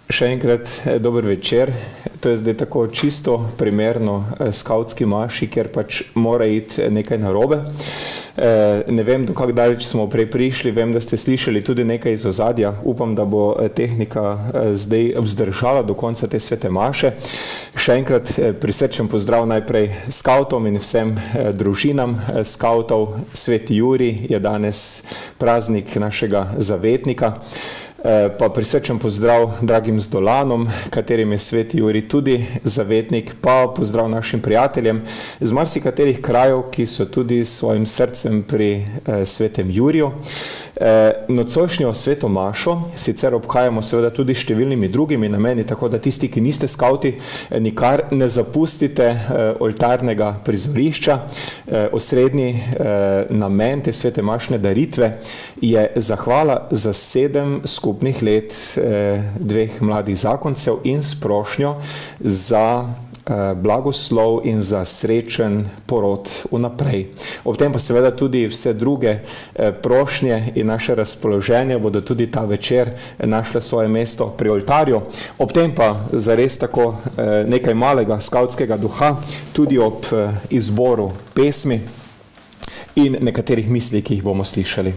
Še enkrat dober večer. To je zdaj tako čisto primerno skavtski maši, kjer pač mora iti nekaj narobe. Ne vem, do kak daleč smo prej prišli, vem, da ste slišali tudi nekaj iz ozadja. Upam, da bo tehnika zdaj vzdržala do konca te svete maše. Še enkrat prisrčen pozdrav najprej skavtom in vsem družinam skavtov. Sveti Jurij je danes praznik našega zavetnika. Pa prisrčen pozdrav dragim zdolanom, katerim je sveti Jurij tudi zavetnik, pa pozdrav našim prijateljem z marsikaterih krajev, ki so tudi s svojim srcem pri svetem Juriju. Nocojšnjo sveto mašo sicer obhajamo seveda tudi številnimi drugimi nameni, tako da tisti, ki niste skavti, nikar ne zapustite oltarnega prizorišča. Osrednji namen te svete mašne daritve je zahvala za 7 skupnih let dveh mladih zakoncev in s prošnjo za blagoslov in za srečen porod vnaprej. Ob tem pa seveda tudi vse druge prošnje in naše razpoloženje bodo tudi ta večer našle svoje mesto pri oltarju. Ob tem pa zares tako nekaj malega skavtskega duha tudi ob izboru pesmi in nekaterih misli, ki jih bomo slišali.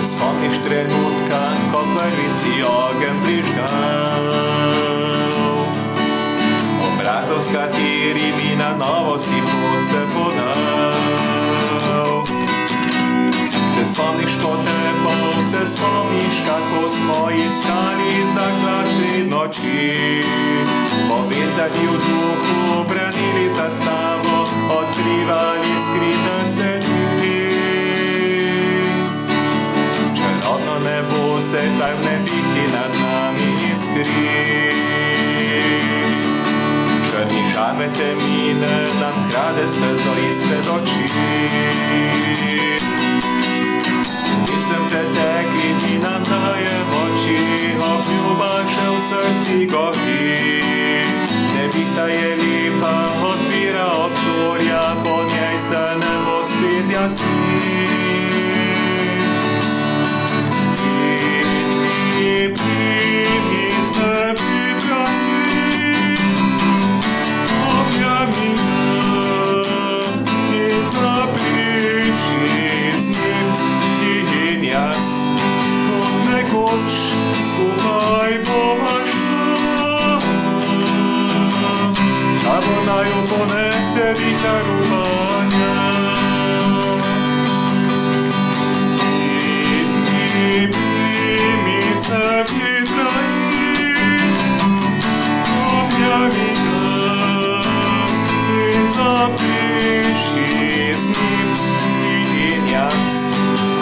Spomniš trenutka, ko prvici ogenj prižgal, obrazov, s katerimi na novo si pot se podal. Se spomniš potepov, se spomniš, kako smo iskali zaklad noči, povezani v duhu, branili zastavo, odkrivali skrite sledi. Čarobno nebo se zdaj v nevihti nad nami iskri. Črni žame temnine nam krade stezo izpred oči. Nisem pretekli, ti nam daje moči, obljuba še v srci gori. Nevihta je lepa, odpira obzorja, po njej se nebo spet jasni. Primi se pripravi, objami ga in zapiši z njim ti in jaz, kot nekoč skupaj bova šla. Da bo naju ponese vihar upanja. Se pripravi, objami ga in zapiši z njim ti in jaz,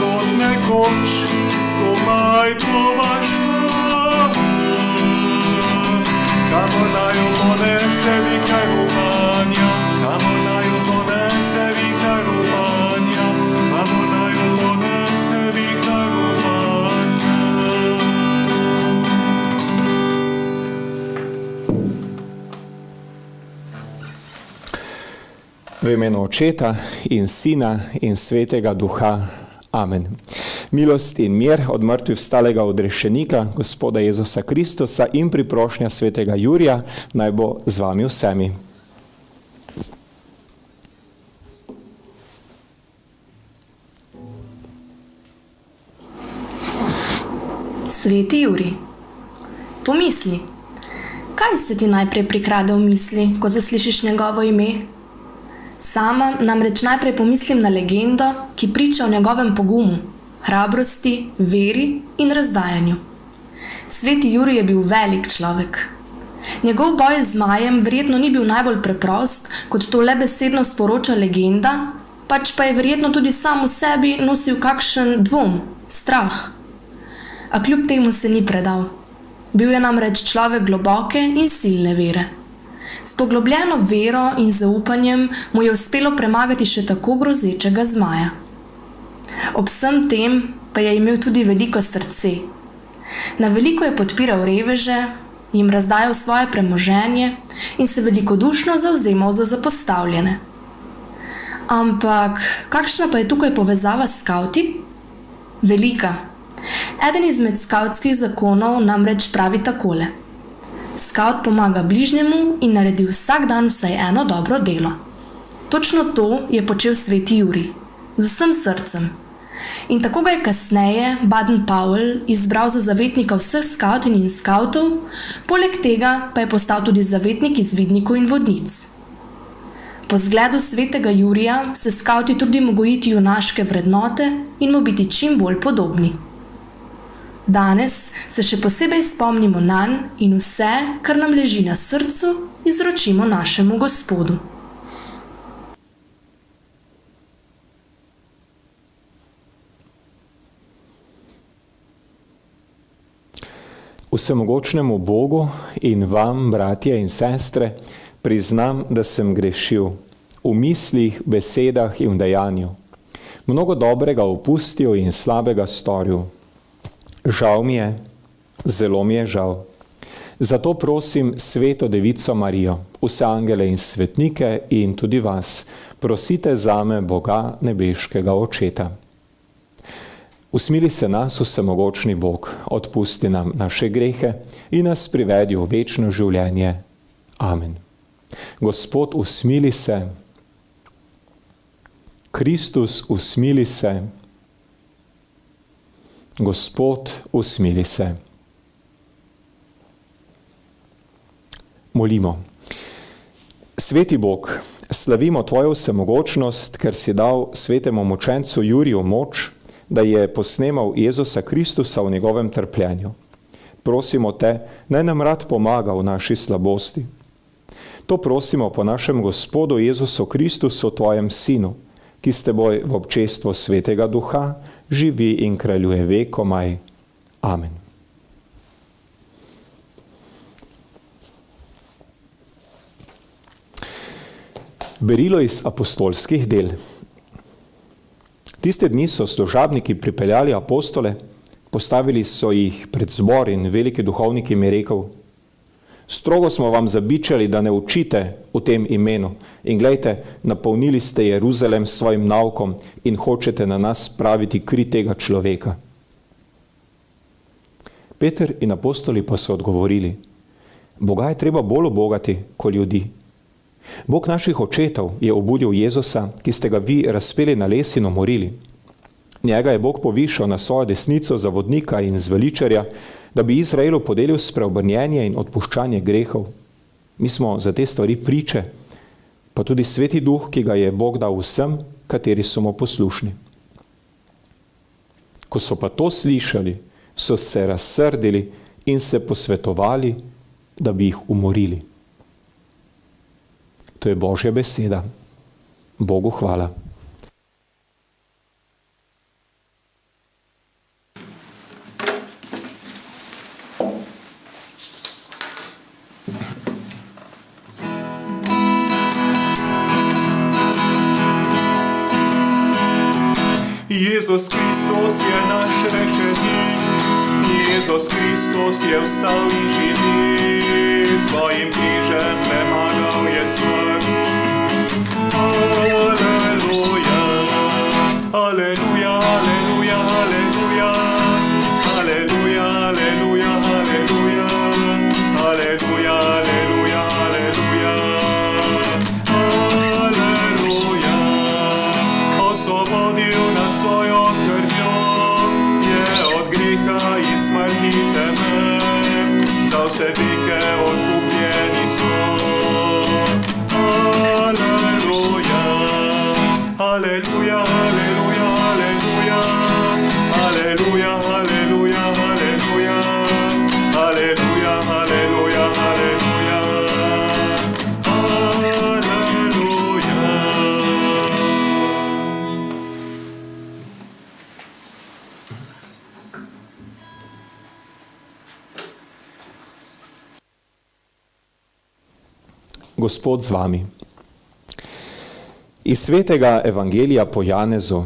kot nekoč skupaj bova šla. Kamor naju ponese vihar upanja, kamor naju ponese vihar upanja, kamor naju ponese vihar upanja. V imenu Očeta in Sina in Svetega Duha. Amen. Milost in mir od mrtvih vstalega odrešenika, Gospoda Jezusa Kristusa in priprošnja svetega Jurija naj bo z vami vsemi. Sveti Jurij, pomisli, kaj se ti najprej prikrade v misli, ko zaslišiš njegovo ime? Sama namreč najprej pomislim na legendo, ki priča o njegovem pogumu, hrabrosti, veri in razdajanju. Sveti Jurij je bil velik človek. Njegov boj z zmajem verjetno ni bil najbolj preprost, kot to le besedno sporoča legenda, pač pa je verjetno tudi sam v sebi nosil kakšen dvom, strah. A kljub temu se ni predal. Bil je namreč človek globoke in silne vere. S poglobljeno vero in zaupanjem mu je uspelo premagati še tako grozečega zmaja. Ob vsem tem pa je imel tudi veliko srce. Na veliko je podpiral reveže, jim razdajal svoje premoženje in se velikodušno zavzemal za zapostavljene. Ampak kakšna pa je tukaj povezava s skavti? Velika. Eden izmed skavtskih zakonov namreč pravi takole: skavt pomaga bližnjemu in naredi vsak dan vsaj eno dobro delo. Točno to je počel sveti Jurij, z vsem srcem. In tako ga je kasneje Baden-Powell izbral za zavetnika vseh skavtinj in skavtov, poleg tega pa je postal tudi zavetnik izvidnikov in vodnic. Po zgledu svetega Jurija se skavti trudimo gojiti junaške vrednote in mu biti čim bolj podobni. Danes se še posebej spomnimo nanj in vse, kar nam leži na srcu, izročimo našemu Gospodu. Vsemogočnemu Bogu in vam, bratje in sestre, priznam, da sem grešil v mislih, besedah in v dejanju. Mnogo dobrega opustil in slabega storil. Žal mi je, zelo mi je žal. Zato prosim Sveto Devico Marijo, vse angele in svetnike in tudi vas, prosite zame Boga nebeškega Očeta. Usmili se nas, vsemogočni Bog, odpusti nam naše grehe in nas privedi v večno življenje. Amen. Gospod, usmili se. Kristus, usmili se. Gospod, usmili se. Molimo. Sveti Bog, slavimo Tvojo vsemogočnost, ker si dal svetemu mučencu Juriju moč, da je posnemal Jezusa Kristusa v njegovem trpljenju. Prosimo Te, naj nam rad pomaga v naši slabosti. To prosimo po našem Gospodu Jezusu Kristusu, Tvojem Sinu, ki s Teboj v občestvu Svetega Duha živi in kraljuje vekomaj. Amen. Berilo iz apostolskih del. Tiste dni so služabniki pripeljali apostole, postavili so jih pred zbor in veliki duhovnik jim je rekel: strogo smo vam zabičali, da ne učite v tem imenu in glejte, napolnili ste Jeruzalem s svojim naukom in hočete na nas spraviti kri tega človeka. Peter in apostoli pa so odgovorili: Boga je treba bolj ubogati kot ljudi. Bog naših očetov je obudil Jezusa, ki ste ga vi razpeli na les in umorili. Njega je Bog povišal na svojo desnico za vodnika in zveličarja, da bi Izraelu podelil spreobrnjenje in odpuščanje grehov. Mi smo za te stvari priče, pa tudi Sveti Duh, ki ga je Bog dal vsem, kateri so mu poslušni. Ko so pa to slišali, so se razsrdili in se posvetovali, da bi jih umorili. To je Božja beseda. Bogu hvala. Jezus Kristus je naš rešenik, Jezus Kristus je vstal in živi, svojim križem premagal je smrt. Aleluja, aleluja, aleluja, aleluja, aleluja, aleluja, aleluja, aleluja, aleluja, aleluja, aleluja. Osvobodil nas svojo krvjo, je od greha in smrti teme, za vse veke odkupljeni smo. Aleluja, aleluja, aleluja, aleluja, aleluja, aleluja, aleluja, aleluja, aleluja, aleluja. Gospod z vami. Iz svetega evangelija po Janezu,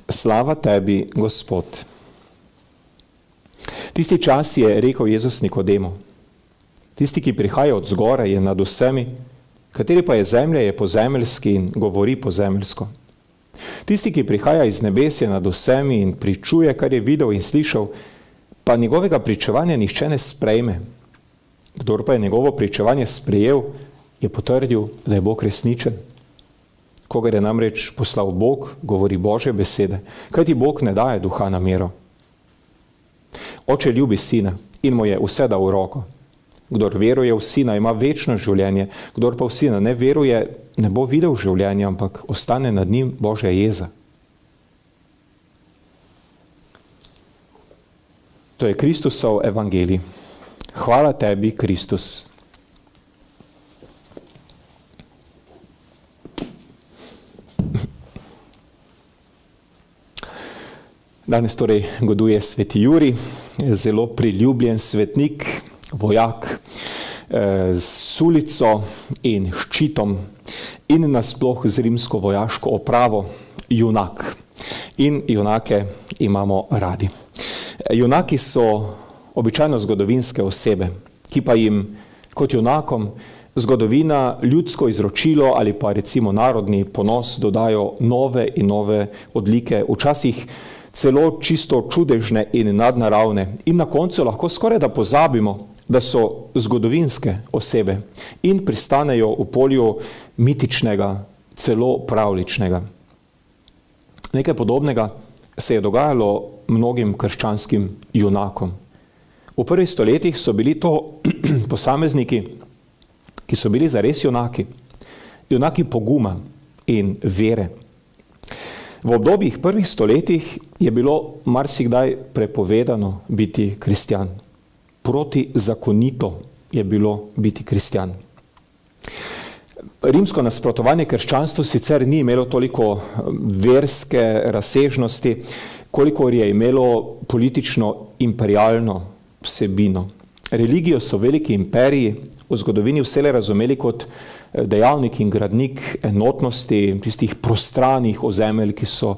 slava tebi, Gospod. Tisti čas je rekel Jezus Nikodemu: tisti, ki prihaja od zgora, je nad vsemi Kateri pa je zemlja, je pozemeljski in govori pozemeljsko. Tisti, ki prihaja iz nebes, je nad vsemi in pričuje, kar je videl in slišal, pa njegovega pričevanja nihče ne sprejme. Kdor pa je njegovo pričevanje sprejel, je potrdil, da je Bog resničen. Kogar je namreč poslal Bog, govori Božje besede, kajti Bog ne daje duha na mero. Oče ljubi sina in mu je vse dal v roko. Kdor veruje v sina, ima večno življenje, kdor pa v sina ne veruje, ne bo videl življenja, ampak ostane nad njim Božja jeza. To je Kristusov evangelij. Hvala tebi, Kristus. Danes torej goduje sveti Jurij, zelo priljubljen svetnik, vojak s sulico in ščitom in nasploh z rimsko vojaško opravo, junak. In junake imamo radi. Junaki so običajno zgodovinske osebe, ki pa jim kot junakom zgodovina, ljudsko izročilo ali pa recimo narodni ponos dodajo nove in nove odlike, včasih celo čisto čudežne in nadnaravne. In na koncu lahko skoraj da pozabimo, da so zgodovinske osebe in pristanejo v polju mitičnega, celo pravličnega. Nekaj podobnega se je dogajalo mnogim krščanskim junakom. V prvih stoletjih so bili to posamezniki, ki so bili zares junaki, junaki poguma in vere. V obdobjih prvih stoletjih je bilo marsikdaj prepovedano biti kristjan. Protizakonito je bilo biti kristjan. Rimsko nasprotovanje krščanstvu sicer ni imelo toliko verske razsežnosti, kolikor je imelo politično imperialno vsebino. Religijo so veliki imperiji v zgodovini vsele razumeli kot dejavnik in gradnik enotnosti tistih prostranih ozemelj, ki so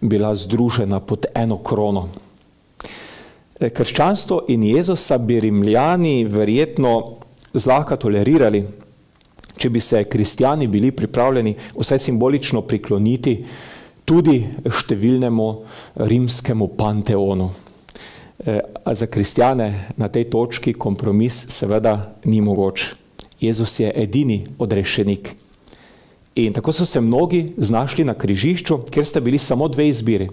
bila združena pod eno krono. Krščanstvo in Jezusa bi Rimljani verjetno zlahka tolerirali, če bi se kristjani bili pripravljeni vsaj simbolično prikloniti tudi številnemu rimskemu panteonu. A za kristjane na tej točki kompromis seveda ni mogoč. Jezus je edini odrešenik. In tako so se mnogi znašli na križišču, kjer sta bili samo dve izbiri.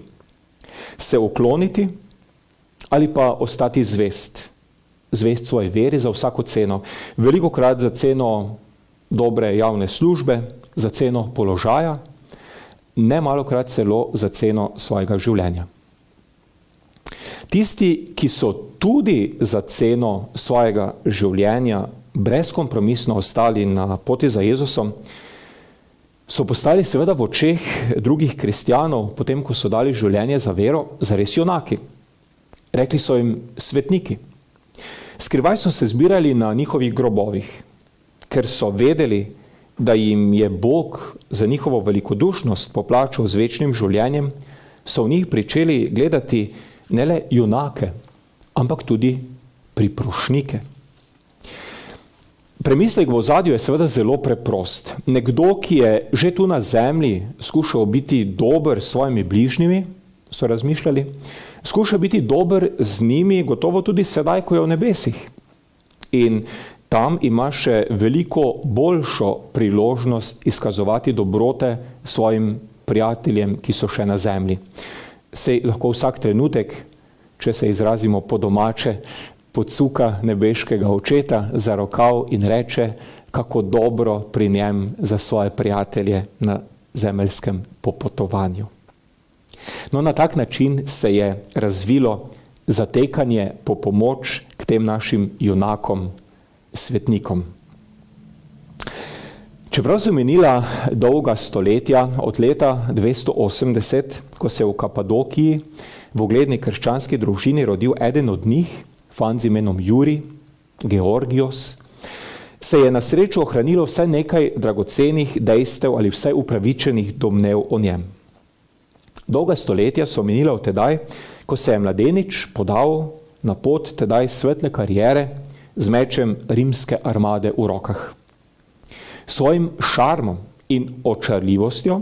Se ukloniti ali pa ostati zvest. Zvest svoji veri za vsako ceno. Velikokrat za ceno dobre javne službe, za ceno položaja, ne malokrat celo za ceno svojega življenja. Tisti, ki so tudi za ceno svojega življenja brezkompromisno ostali na poti za Jezusom, so postali seveda v očeh drugih kristjanov, potem ko so dali življenje za vero, zares junaki. Rekli so jim svetniki. Skrivaj so se zbirali na njihovih grobovih, ker so vedeli, da jim je Bog za njihovo velikodušnost poplačal z večnim življenjem, so v njih pričeli gledati ne le junake, ampak tudi priprošnike. Premislek v ozadju je seveda zelo preprost. Nekdo, ki je že tu na zemlji skušal biti dober s svojimi bližnjimi, so razmišljali, skuša biti dober z njimi gotovo tudi sedaj, ko je v nebesih. In tam ima še veliko boljšo priložnost izkazovati dobrote svojim prijateljem, ki so še na zemlji. Sej lahko vsak trenutek, če se izrazimo po domače, pocuka nebeškega očeta za rokav in reče, kako dobro pri njem za svoje prijatelje na zemeljskem popotovanju. No, na tak način se je razvilo zatekanje po pomoč k tem našim junakom, svetnikom. Čeprav so minila dolga stoletja, od leta 280, ko se je v Kapadokiji v ugledni krščanski družini rodil eden od njih, fant z imenom Jurij, Georgios, se je na srečo ohranilo vsaj nekaj dragocenih dejstev ali vsaj upravičenih domnev o njem. Dolga stoletja so minila od tedaj, ko se je mladenič podal na pot tedaj svetle kariere z mečem rimske armade v rokah. Svojim šarmom in očarljivostjo,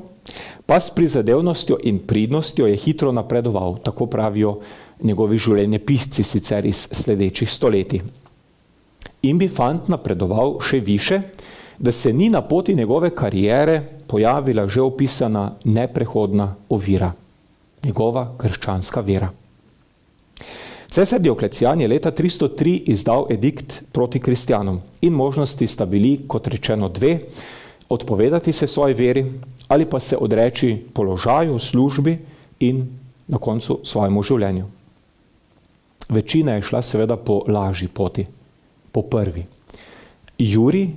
pa s prizadevnostjo in pridnostjo je hitro napredoval, tako pravijo njegovi življenjepisci sicer iz sledečih stoletij. In bi fant napredoval še više, da se ni na poti njegove kariere pojavila že opisana neprehodna ovira, njegova krščanska vera. Cesar Dioklecijan je leta 303 izdal edikt proti kristjanom in možnosti sta bili, kot rečeno, dve: odpovedati se svoji veri ali pa se odreči položaju, službi in na koncu svojemu življenju. Večina je šla seveda po lažji poti, po prvi. Jurij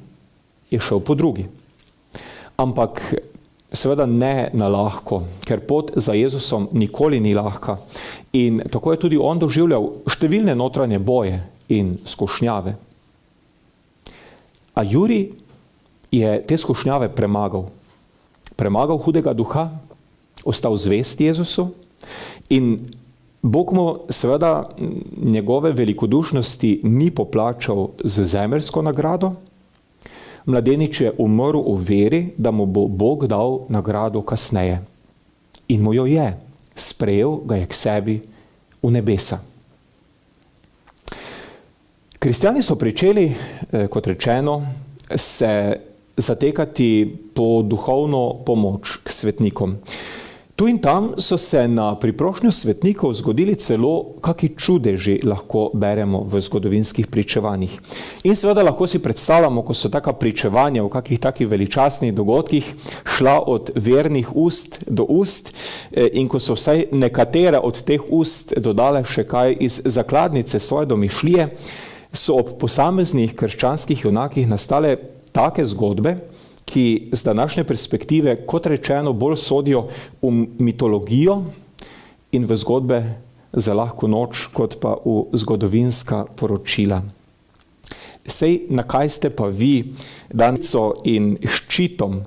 je šel po drugi. Ampak seveda ne na lahko, ker pot za Jezusom nikoli ni lahka. In tako je tudi on doživljal številne notranje boje in skušnjave. A Jurij je te skušnjave premagal. Premagal hudega duha, ostal zvest Jezusu in Bog mu seveda njegove velikodušnosti ni poplačal z zemeljsko nagrado. Mladenič je umrl v veri, da mu bo Bog dal nagrado kasneje. In mu jo je. Sprejel ga je k sebi v nebesa. Kristjani so pričeli, kot rečeno, se zatekati po duhovno pomoč k svetnikom. Tu in tam so se na priprošnjo svetnikov zgodili celo kaki čudeži, lahko beremo v zgodovinskih pričevanjih. In seveda lahko si predstavljamo, ko so taka pričevanja v kakih takih veličastnih dogodkih šla od vernih ust do ust in ko so vsaj nekatera od teh ust dodale še kaj iz zakladnice svoje domišljije, so ob posameznih krščanskih junakih nastale take zgodbe, ki z današnje perspektive, kot rečeno, bolj sodijo v mitologijo in v zgodbe za lahko noč, kot pa v zgodovinska poročila. Sej, na kaj ste pa vi danico in ščitom,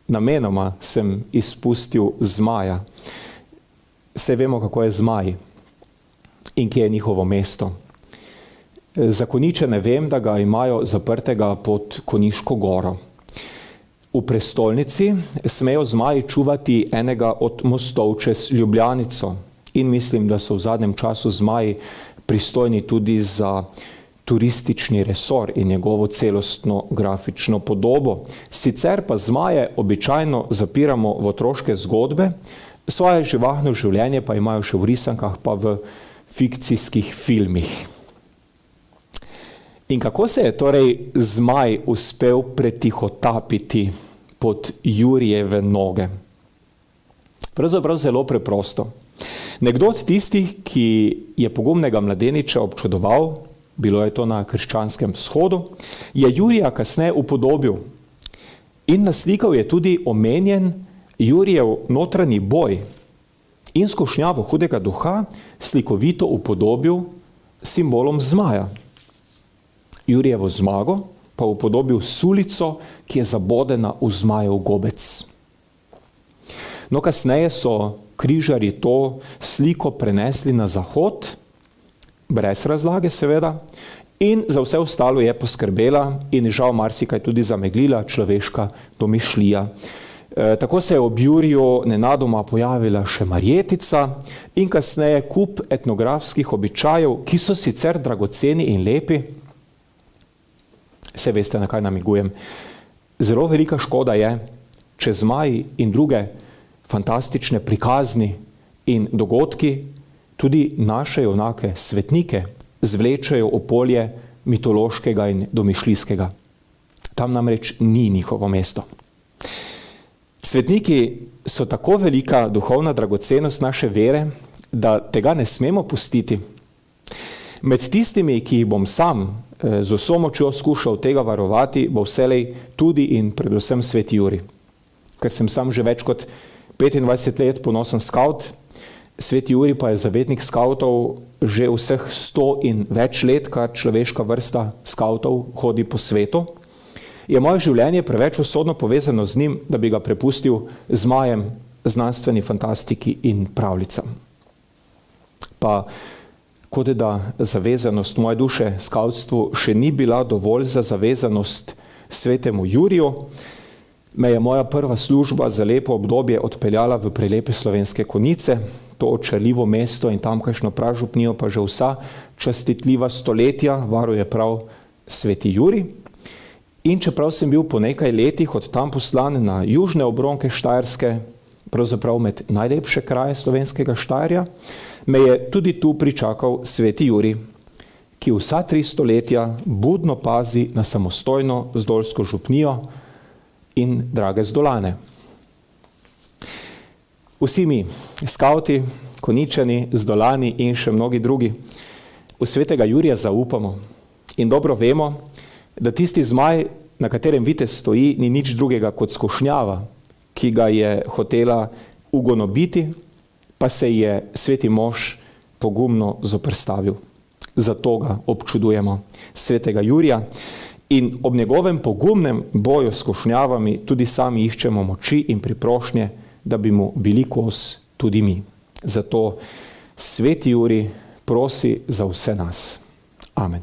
namenoma sem izpustil zmaja. Sej vemo, kako je zmaj in kje je njihovo mesto. Zakoniče ne vem, da ga imajo zaprtega pod Konjiško goro. V prestolnici smejo zmaji čuvati enega od mostov čez Ljubljanico in mislim, da so v zadnjem času zmaji pristojni tudi za turistični resor in njegovo celostno grafično podobo. Sicer pa zmaje običajno zapiramo v otroške zgodbe, svoje živahno življenje pa imajo še v risankah pa v fikcijskih filmih. In kako se je torej zmaj uspel pretihotapiti pod Jurijeve noge? Pravzaprav zelo preprosto. Nekdo od tistih, ki je pogumnega mladeniča občudoval, bilo je to na krščanskem shodu, je Jurija kasneje upodobil in naslikal je tudi omenjen Jurijev notranji boj in skušnjavo hudega duha slikovito upodobil simbolom zmaja. Jurijevo zmago pa upodobil sulico, ki je zabodena v zmajev gobec. No, kasneje so križarji to sliko prenesli na zahod, brez razlage seveda, in za vse ostalo je poskrbela in žal marsikaj tudi zameglila človeška domišljija. Tako se je ob Juriju nenadoma pojavila še Marjetica in kasneje kup etnografskih običajev, ki so sicer dragoceni in lepi. Vse veste, na kaj namigujem. Zelo velika škoda je, če zmaji in druge fantastične prikazni in dogodki tudi naše junake, svetnike, zvlečejo v polje mitološkega in domišljijskega. Tam namreč ni njihovo mesto. Svetniki so tako velika duhovna dragocenost naše vere, da tega ne smemo pustiti. Med tistimi, ki jih bom sam z vso močjo skušal tega varovati, bo vselej tudi in predvsem sveti Jurij. Ker sem sam že več kot 25 let ponosen skavt, sveti Jurij pa je zavetnik skavtov že vseh 100 in več let, kar človeška vrsta skavtov hodi po svetu, je moje življenje preveč usodno povezano z njim, da bi ga prepustil zmajem, znanstveni fantastiki in pravljicam. Pa kot da zavezanost moje duše skavtstvu še ni bila dovolj za zavezanost svetemu Juriju, me je moja prva služba za lepo obdobje odpeljala v prelepe Slovenske Konjice, to očarljivo mesto in tamkajšnjo pražupnijo pa že vsa častitljiva stoletja varuje prav sveti Jurij. In čeprav sem bil po nekaj letih od tam poslan na južne obronke Štajerske, pravzaprav med najlepše kraje slovenskega Štajerja, me je tudi tu pričakal sveti Jurij, ki vsa 3 stoletja budno pazi na samostojno zdolsko župnijo in drage zdolane. Vsi mi, skavti, Konjičani, zdolani in še mnogi drugi, v svetega Jurija zaupamo in dobro vemo, da tisti zmaj, na katerem vitez stoji, ni nič drugega kot skušnjava, ki ga je hotela ugonobiti, pa se je sveti mož pogumno zoperstavil. Zato ga občudujemo, svetega Jurija, in ob njegovem pogumnem boju s skušnjavami tudi sami iščemo moči in priprošnje, da bi mu bili kos tudi mi. Zato sveti Jurij prosi za vse nas. Amen.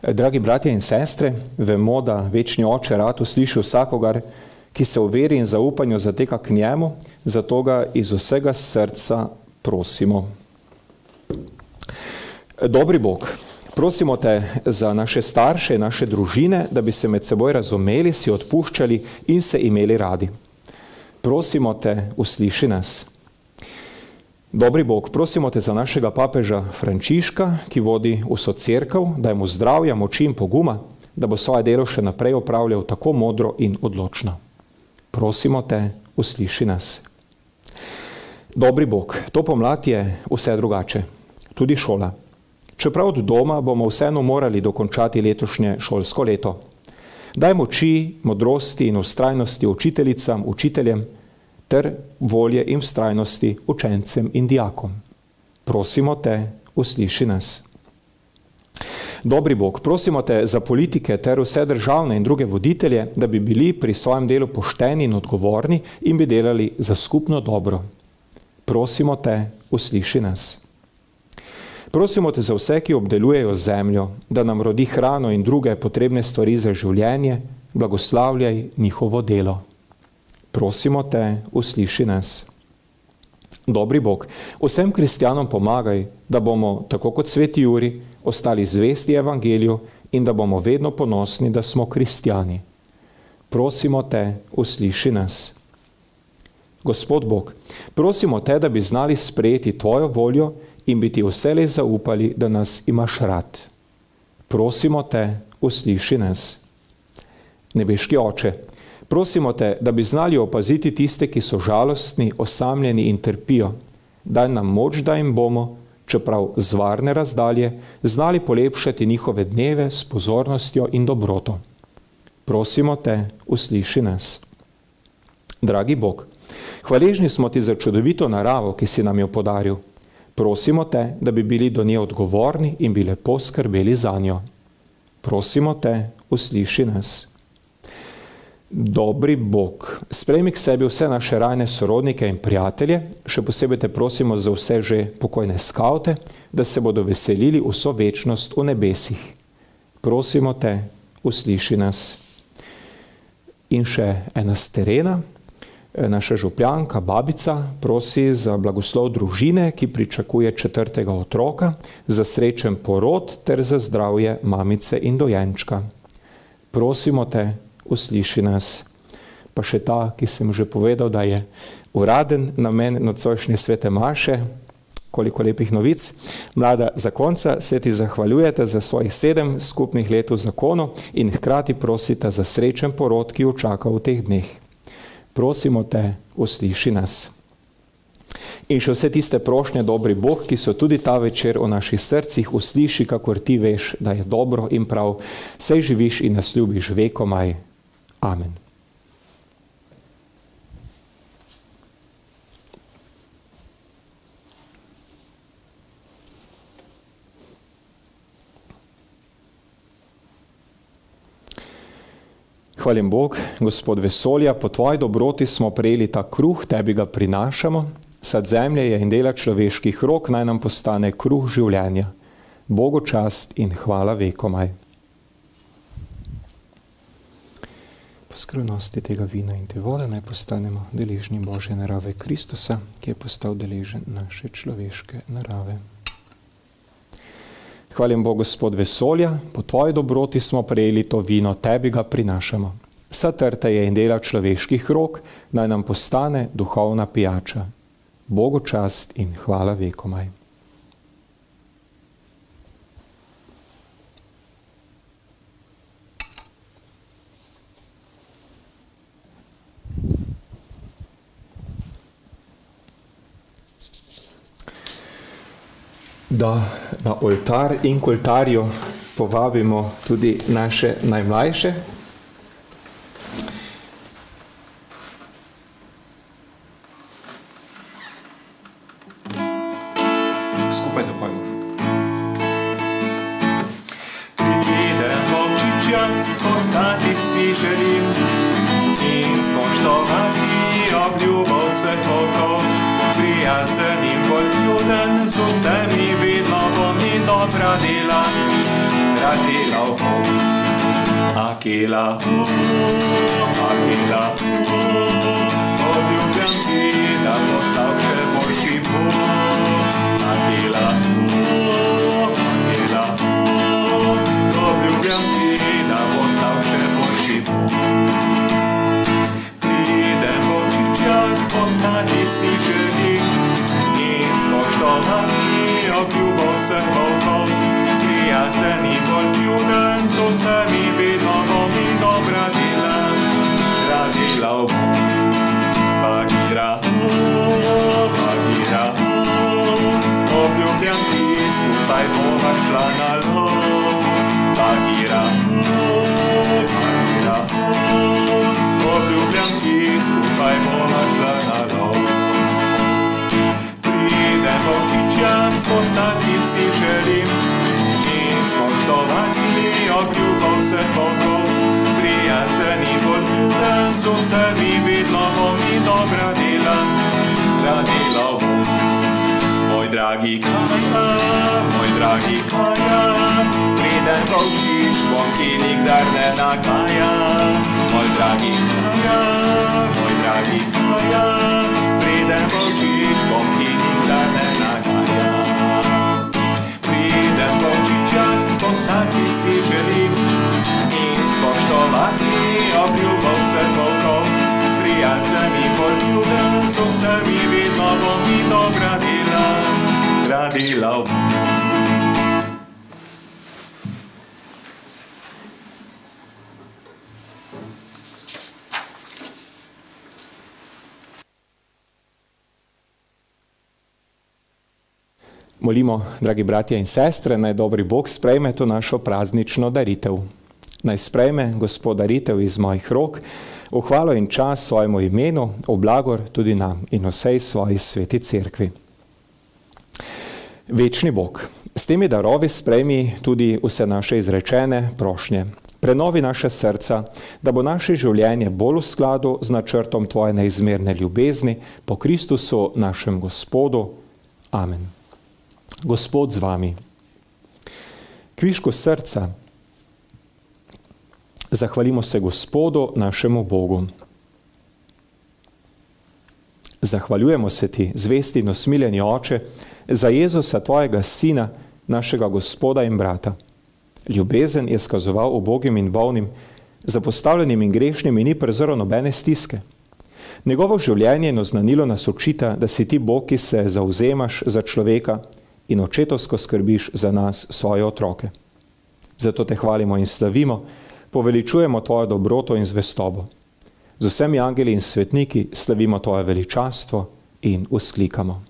Dragi bratje in sestre, vemo, da večni Oče rad usliši vsakogar, ki se v veri in zaupanju zateka k njemu, zato ga iz vsega srca prosimo. Dobri Bog, prosimo te za naše starše in naše družine, da bi se med seboj razumeli, si odpuščali in se imeli radi. Prosimo te, usliši nas. Dobri Bog, prosimo te za našega papeža Frančiška, ki vodi vso cerkev, daj mu zdravja, moči in poguma, da bo svoje delo še naprej opravljal tako modro in odločno. Prosimo te, usliši nas. Dobri Bog, to pomlad je vse drugače, tudi šola. Čeprav od doma bomo vseeno morali dokončati letošnje šolsko leto. Daj moči, modrosti in vztrajnosti učiteljicam, učiteljem, ter volje in vztrajnosti učencem in dijakom. Prosimo te, usliši nas. Dobri Bog, prosimo te za politike ter vse državne in druge voditelje, da bi bili pri svojem delu pošteni in odgovorni in bi delali za skupno dobro. Prosimo te, usliši nas. Prosimo te za vse, ki obdelujejo zemljo, da nam rodi hrano in druge potrebne stvari za življenje, blagoslavljaj njihovo delo. Prosimo te, usliši nas. Dobri Bog, vsem kristjanom pomagaj, da bomo, tako kot sveti Jurij, ostali zvesti evangeliju in da bomo vedno ponosni, da smo kristjani. Prosimo te, usliši nas. Gospod Bog, prosimo te, da bi znali sprejeti tvojo voljo in bi ti vselej zaupali, da nas imaš rad. Prosimo te, usliši nas. Nebeški Oče, prosimo te, da bi znali opaziti tiste, ki so žalostni, osamljeni in trpijo. Daj nam moč, da jim bomo, čeprav z varne razdalje, znali polepšati njihove dneve s pozornostjo in dobroto. Prosimo te, usliši nas. Dragi Bog, hvaležni smo ti za čudovito naravo, ki si nam jo podaril. Prosimo te, da bi bili do nje odgovorni in bi lepo skrbeli za njo. Prosimo te, usliši nas. Dobri Bog, sprejmi k sebi vse naše rajne sorodnike in prijatelje, še posebej te prosimo za vse že pokojne skavte, da se bodo veselili vso večnost v nebesih. Prosimo te, usliši nas. In še ena s terena, naša župljanka, babica, prosi za blagoslov družine, ki pričakuje 4. otroka, za srečen porod ter za zdravje mamice in dojenčka. Prosimo te, usliši nas. Pa še ta, ki sem že povedal, da je uraden namen nocojšnje svete maše. Koliko lepih novic. Mlada zakonca, se ti zahvaljujete za svojih 7 skupnih let v zakonu in hkrati prosite za srečen porod, ki jo čaka v teh dneh. Prosimo te, usliši nas. In še vse tiste prošnje, dobri Bog, ki so tudi ta večer v naših srcih, usliši, kakor ti veš, da je dobro in prav, saj živiš in nas ljubiš vekomaj. Amen. Hvalim Bog, Gospod vesolja, po tvoji dobroti smo prejeli ta kruh, tebi ga prinašamo. Sad zemlje je in dela človeških rok, naj nam postane kruh življenja. Bogu čast in hvala vekomaj. Po skrivnosti tega vina in te vode naj postanemo deležni Božje narave Kristusa, ki je postal deležen naše človeške narave. Hvalim Bog, Gospod vesolja, po tvoji dobroti smo prejeli to vino, tebi ga prinašamo. Satrta je in dela človeških rok, naj nam postane duhovna pijača. Bogu čast in hvala vekomaj. Da na oltar in k oltarju povabimo tudi naše najmlajše. Skupaj zapojmo. Pride molči čas, ostati si želim in spoštovati obljubo vseh okov. Prijazen in poljuden, z vsemi vedno bom in dobra dela, rad delal bom. Akela, Akela, obljubljam ti, da postal še boljši Bog. Akela, Akela, obljubljam ti, da postal še boljši Bog. Pride božji čas, postati si želim in spoštovati obljubo vseh volkov. Prijazen in poljuden, z vsemi vedno bom in dobra dela, rad delal bom. Bagira, Bagira, obljubljam ti, skupaj bova šla na lov. Bagira, Bagira, obljubljam ti, skupaj bova šla na lov. Pride božji čas, postati si želim in spoštovati obljubo vseh volkov. Prijazen in poljuden, z vsemi vedno bom in dobra dela, rad delal bom. Moj dragi Kaja, preden volčiš, bom ti nikdar ne nagaja. Moj dragi Kaja, preden volčiš, bom ti nikdar ne nagaja. Priden božji čas, postati si želim in spoštovati obljubo vseh volkov. Prijazen in poljuden, z vsemi vedno bom in dobra dela, rad delal bom. Molimo, dragi bratje in sestre, naj dobri Bog sprejme to našo praznično daritev. Naj sprejme Gospod daritev iz mojih rok, v hvalo in čas svojemu imenu, v blagor tudi nam in vsej svoji sveti cerkvi. Večni Bog, s temi darovi sprejmi tudi vse naše izrečene prošnje. Prenovi naše srca, da bo naše življenje bolj v skladu z načrtom tvoje neizmerne ljubezni po Kristusu našem Gospodu. Amen. Gospod z vami. Kvišku srca zahvalimo se Gospodu našemu Bogu. Zahvaljujemo se ti, zvesti in usmiljeni Oče, za Jezusa, tvojega Sina, našega Gospoda in brata. Ljubezen je skazoval ubogim in bolnim, zapostavljenim in grešnim in ni prezrl nobene stiske. Njegovo življenje in oznanilo nas učita, da si ti Bog, ki se zauzemaš za človeka in očetovsko skrbiš za nas, svoje otroke. Zato te hvalimo in slavimo, poveličujemo tvojo dobroto in zvestobo. Z vsemi angeli in svetniki slavimo tvoje veličastvo in vzklikamo.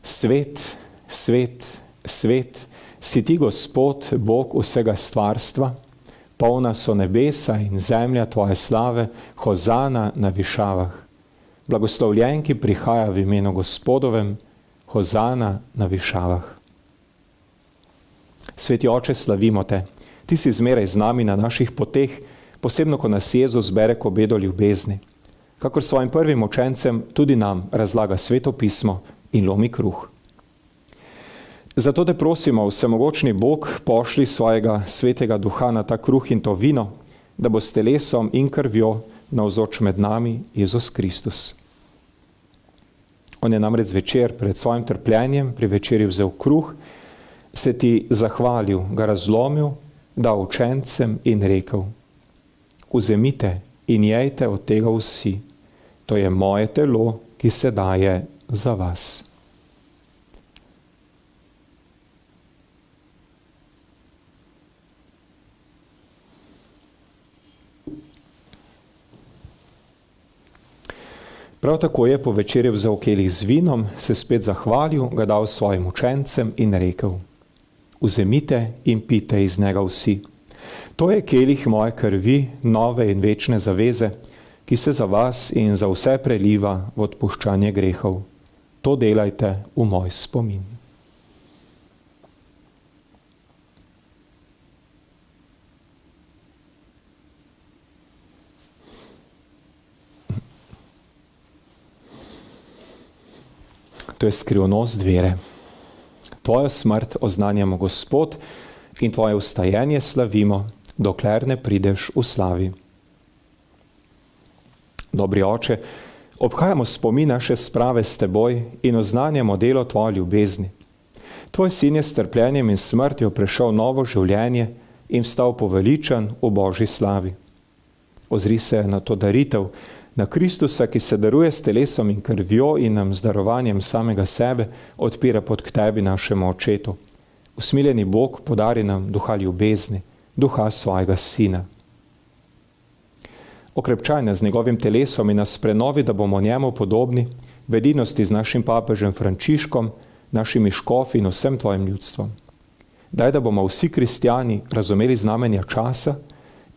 Svet, svet, svet, si ti Gospod, Bog vsega stvarstva, polna so nebesa in zemlja tvoje slave, hozana na višavah. Blagoslovljen, ki prihaja v imenu Gospodovem, hozana na višavah. Sveti Oče, slavimo te, ti si zmeraj z nami na naših poteh, posebno, ko nas Jezus bere k obedu ljubezni. Kakor svojim prvim učencem tudi nam razlaga Sveto pismo in lomi kruh. Zato te prosimo, vsemogočni Bog, pošli svojega svetega duha na ta kruh in to vino, da bo s telesom in krvjo navzoč med nami Jezus Kristus. On je namreč zvečer pred svojim trpljenjem pri večerji vzel kruh, se ti zahvalil, ga razlomil, dal učencem in rekel: Vzemite in jejte od tega vsi, to je moje telo, ki se daje za vas. Prav tako je po večerji vzel kelih z vinom, se spet zahvalil, ga dal svojim učencem in rekel: Vzemite in pite iz njega vsi. To je kelih moje krvi, nove in večne zaveze, ki se za vas in za vse preliva v odpuščanje grehov. To delajte v moj spomin. To je skrivnost vere. Tvojo smrt oznanjamo, Gospod, in tvoje vstajenje slavimo, dokler ne prideš v slavi. Dobri Oče, obhajamo spomin naše sprave s teboj in oznanjamo delo tvoje ljubezni. Tvoj sin je s trpljenjem in smrtjo prešel novo življenje in vstal poveličan v Božji slavi. Ozri se na to daritev, na Kristusa, ki se daruje s telesom in krvjo in nam z darovanjem samega sebe odpira pot k tebi, našemu Očetu. Usmiljeni Bog, podari nam duha ljubezni, duha svojega Sina. Okrepčaj nas z njegovim telesom in nas prenovi, da bomo njemu podobni, v edinosti z našim papežem Frančiškom, našimi škofi in vsem tvojim ljudstvom. Daj, da bomo vsi kristjani razumeli znamenja časa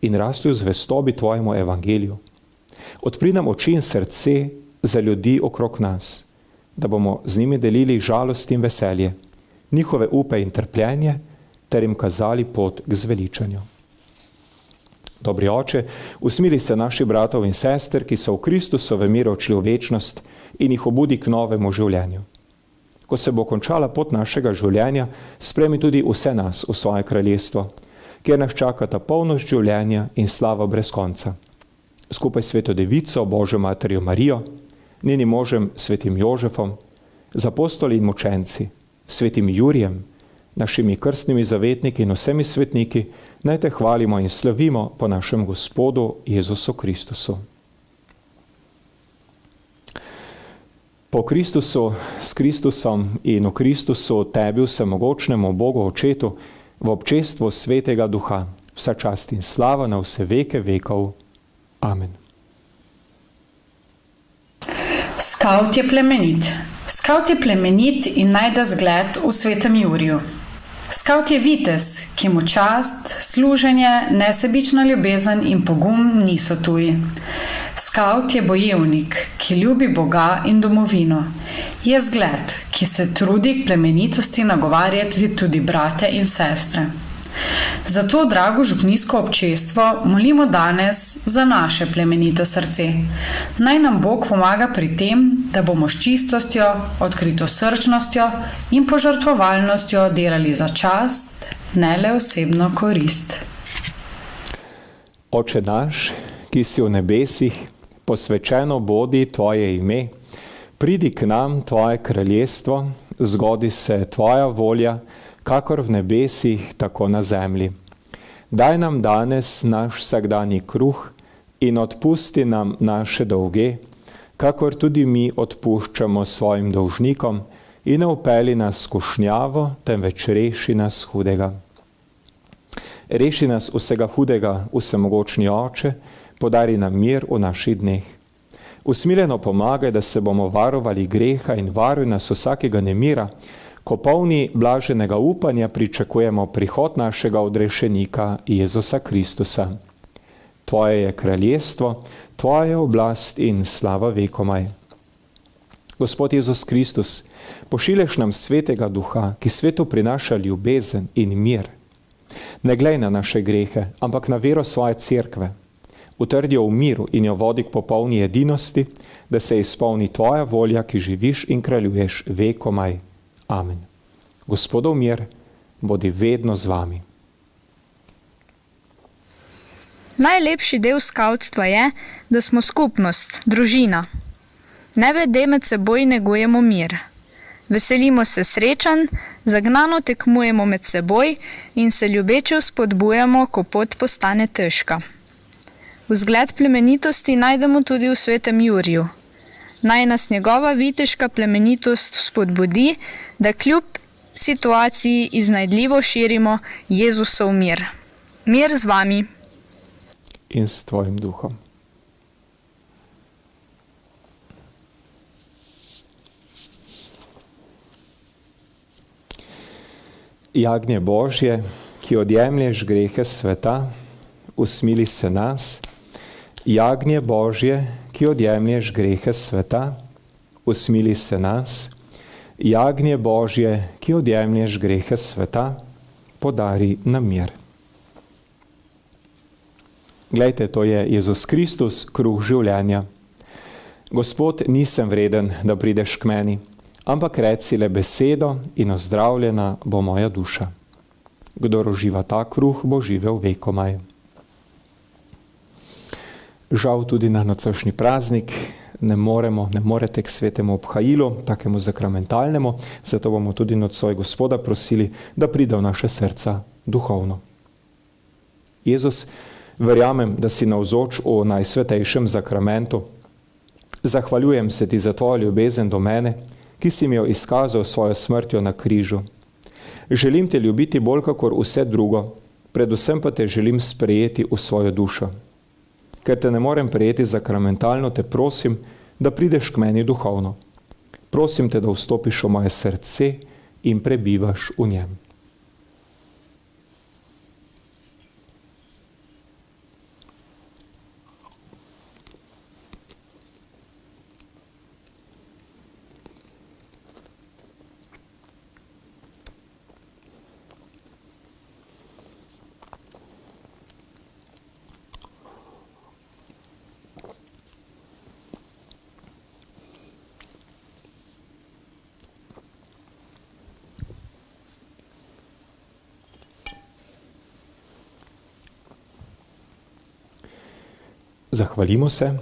in rasli v zvestobi tvojemu evangeliju. Odpri nam oči in srce za ljudi okrog nas, da bomo z njimi delili žalost in veselje, njihove upe in trpljenje, ter jim kazali pot k zveličanju. Dobri Oče, usmili se naši bratov in sester, ki so v Kristusovem miru odšli v večnost, in jih obudi k novemu življenju. Ko se bo končala pot našega življenja, spremi tudi vse nas v svoje kraljestvo, kjer nas čakata polnost življenja in slava brez konca. Skupaj s Sveto Devico, Božjo Materjo Marijo, njenim možem Svetim Jožefom, z apostoli in mučenci, Svetim Jurijem, našimi krstnimi zavetniki in vsemi svetniki, naj te hvalimo in slavimo po našem Gospodu Jezusu Kristusu. Po Kristusu, s Kristusom in v Kristusu, tebi vsemogočnemu Bogu Očetu, v občestvu Svetega Duha, vsa čast in slava na vse veke vekov. Amen. Skavt je plemenit. Skavt je plemenit in najde zgled v Svetem Juriju. Skavt je vitez, ki mu čast, služenje, nesebična ljubezen in pogum niso tuji. Skavt je bojevnik, ki ljubi Boga in domovino. Je zgled, ki se trudi k plemenitosti nagovarjati tudi brate in sestre. Zato, drago župnijsko občestvo, molimo danes za naše plemenito srce. Naj nam Bog pomaga pri tem, da bomo s čistostjo, odkritosrčnostjo in požrtvovalnostjo delali za čast, ne le osebno korist. Oče naš, ki si v nebesih, posvečeno bodi tvoje ime, pridi k nam tvoje kraljestvo, zgodi se tvoja volja, kakor v nebesih, tako na zemlji. Daj nam danes naš vsakdanji kruh in odpusti nam naše dolge, kakor tudi mi odpuščamo svojim dolžnikom, in ne vpelji nas v skušnjavo, temveč reši nas hudega. Reši nas vsega hudega, vsemogočni Oče, podari nam mir v naših dneh. Usmiljeno pomagaj, da se bomo varovali greha in varuj nas vsakega nemira, ko polni blaženega upanja pričakujemo prihod našega odrešenika Jezusa Kristusa. Tvoje je kraljestvo, tvoja je oblast in slava vekomaj. Gospod Jezus Kristus, pošilješ nam Svetega Duha, ki svetu prinaša ljubezen in mir. Ne glej na naše grehe, ampak na vero svoje cerkve. utrdi jo v miru in jo vodi k popolni edinosti, da se izpolni tvoja volja, ki živiš in kraljuješ vekomaj. Amen. Gospodov mir bodi vedno z vami. Najlepši del skavtstva je, da smo skupnost, družina. Nevede med seboj negujemo mir. Veselimo se srečanj, zagnano tekmujemo med seboj in se ljubeče spodbujamo, ko pot postane težka. Vzgled plemenitosti najdemo tudi v svetem Juriju. Naj nas njegova viteška plemenitost spodbudi, da kljub situaciji iznajdljivo širimo Jezusov mir. Mir z vami. In s tvojim duhom. Jagnje Božje, ki odjemlješ grehe sveta, usmili se nas. Jagnje Božje, ki odjemlješ grehe sveta, usmili se nas. Jagnje Božje, ki odjemlješ grehe sveta, podari nam mir. Glejte, to je Jezus Kristus, kruh življenja. Gospod, nisem vreden, da prideš k meni, ampak reci le besedo in ozdravljena bo moja duša. Kdor uživa ta kruh, bo živel vekomaj. Žal tudi na nocojšnji praznik ne morete k svetemu obhajilu, takemu zakramentalnemu, zato bomo tudi nocoj Gospoda prosili, da pride v naše srca duhovno. Jezus, verjamem, da si navzoč v najsvetejšem zakramentu. Zahvaljujem se ti za tvojo ljubezen do mene, ki si mi jo izkazal svojo smrtjo na križu. Želim te ljubiti bolj kakor vse drugo, predvsem pa te želim sprejeti v svojo dušo. Ker te ne morem prejeti zakramentalno, te prosim, da prideš k meni duhovno. Prosim te, da vstopiš v moje srce in prebivaš v njem. Zahvalimo se.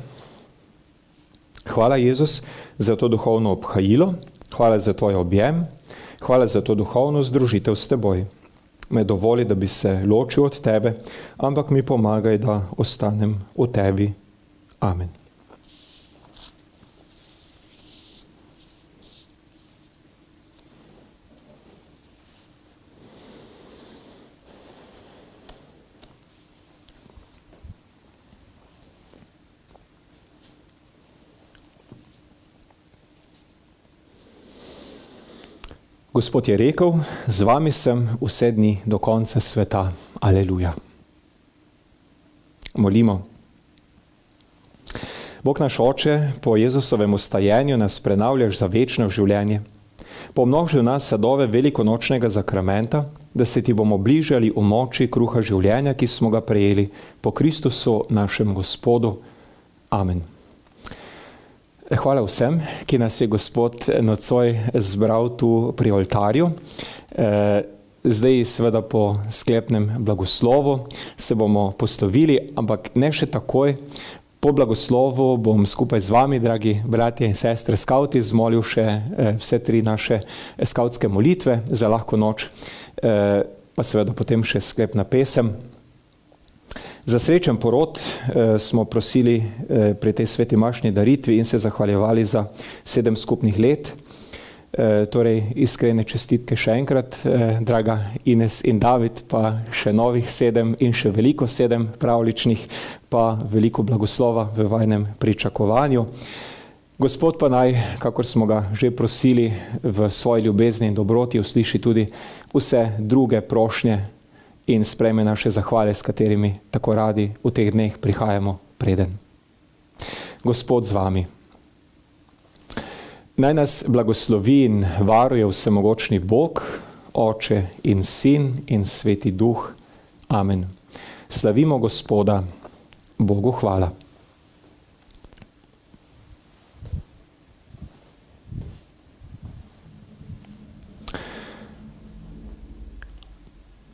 Hvala, Jezus, za to duhovno obhajilo, hvala za tvoj objem, hvala za to duhovno združitev s teboj. Me dovoli, da bi se ločil od tebe, ampak mi pomagaj, da ostanem v tebi. Amen. Gospod je rekel, z vami sem vse dni do konca sveta. Aleluja. Molimo. Bog naš Oče, po Jezusovem vstajenju nas prenavljaš za večno življenje. Pomnoži v nas sadove velikonočnega zakramenta, da se ti bomo bližali v moči kruha življenja, ki smo ga prejeli po Kristusu, našem Gospodu. Amen. Hvala vsem, ki nas je Gospod nocoj zbral tu pri oltarju. Zdaj seveda po sklepnem blagoslovu se bomo poslovili, ampak ne še takoj. Po blagoslovu bom skupaj z vami, dragi bratje in sestre skavti, zmolil še vse tri naše skavtske molitve za lahko noč, pa seveda potem še sklepna pesem. Za srečen porod smo prosili pri tej sveti mašni daritvi in se zahvaljevali za 7 skupnih let. Torej, iskrene čestitke še enkrat, draga Ines in David, pa še novih 7 in še veliko 7 pravličnih, pa veliko blagoslova v vajnem pričakovanju. Gospod pa naj, kakor smo ga že prosili, v svoji ljubezni in dobroti usliši tudi vse druge prošnje in sprejme naše zahvale, s katerimi tako radi v teh dneh prihajamo preden. Gospod z vami. Naj nas blagoslovi in varuje vsemogočni Bog, Oče in Sin in Sveti Duh. Amen. Slavimo Gospoda. Bogu hvala.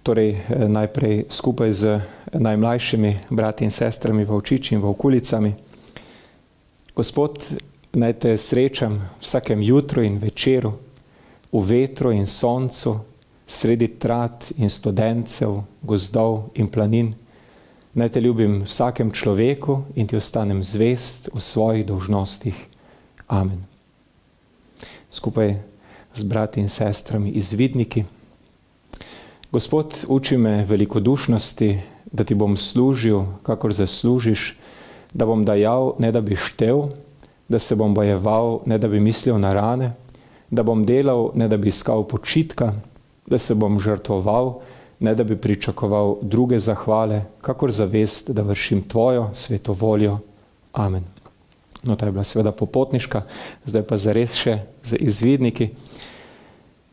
Torej, najprej skupaj z najmlajšimi brati in sestrami, volčiči in volkulicami. Gospod, naj te srečam vsakem jutru in večeru, v vetru in soncu, sredi trat in studencev, gozdov in planin. Naj te ljubim vsakem človeku in ti ostanem zvest v svojih dolžnostih. Amen. Skupaj z brati in sestrami izvidniki. Gospod, uči me velikodušnosti, da ti bom služil, kakor zaslužiš, da bom dajal, ne da bi štel, da se bom bojeval, ne da bi mislil na rane, da bom delal, ne da bi iskal počitka, da se bom žrtvoval, ne da bi pričakoval druge zahvale, kakor zavest, da vršim tvojo sveto voljo. Amen. No, ta je bila seveda popotniška, zdaj pa zares še z izvidniki.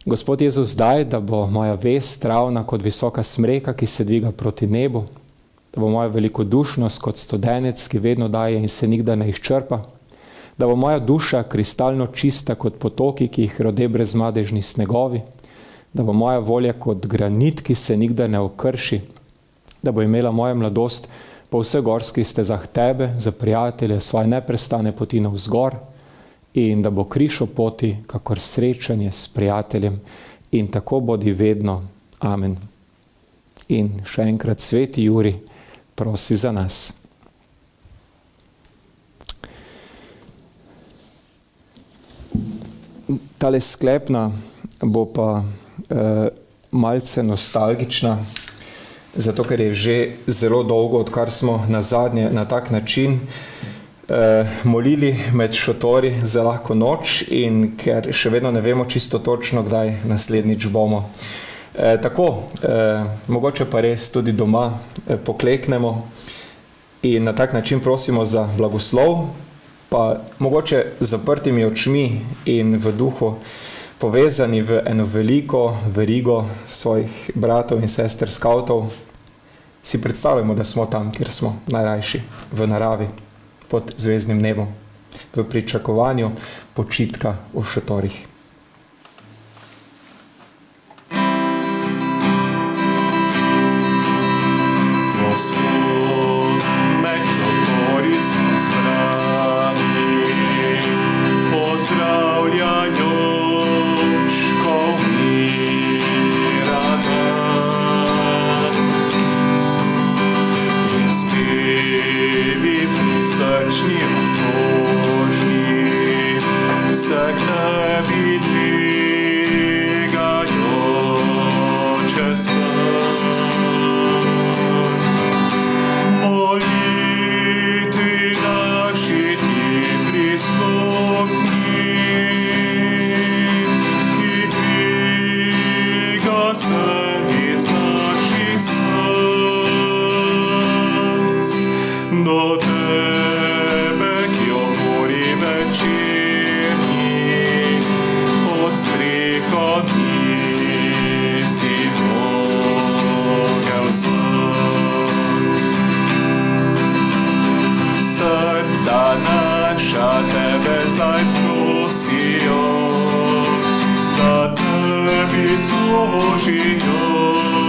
Gospod Jezus, daj, da bo moja vest ravna kot visoka smreka, ki se dviga proti nebu, da bo moja velikodušnost kot studenec, ki vedno daje in se nikdar ne izčrpa, da bo moja duša kristalno čista kot potoki, ki jih rode brezmadežni snegovi, da bo moja volja kot granit, ki se nikdar ne okrši, da bo imela moja mladost po vseh gorskih stezah tebe, za prijatelje, svoje neprestane poti navzgor, in da bo križ o poti, kakor srečanje s prijateljem, in tako bodi vedno. Amen. In še enkrat, sveti Juri, prosi za nas. Tale sklepna bo pa malce nostalgična, zato ker je že zelo dolgo, odkar smo nazadnje na tak način molili med šotori za lahko noč in ker še vedno ne vemo čisto točno, kdaj naslednjič bomo. Mogoče pa res tudi doma pokleknemo in na tak način prosimo za blagoslov, pa mogoče zaprtimi očmi in v duhu povezani v eno veliko verigo svojih bratov in sester skavtov, si predstavljamo, da smo tam, kjer smo najrajši, v naravi, pod zvezdnim nebom, v pričakovanju počitka v šotorih. Gospod, med šotori smo zbrani, pozdravljajoč, ko umira dan. In spevi prisrčni otožni se k tebi dvigajo čez molitvi naši ti prisluhni, ki dviga se iz naših src do tebe, ki opori večerni, odstrekani si vogel smrt. Srca naša tebe zdaj prosijo, da tebi služijo.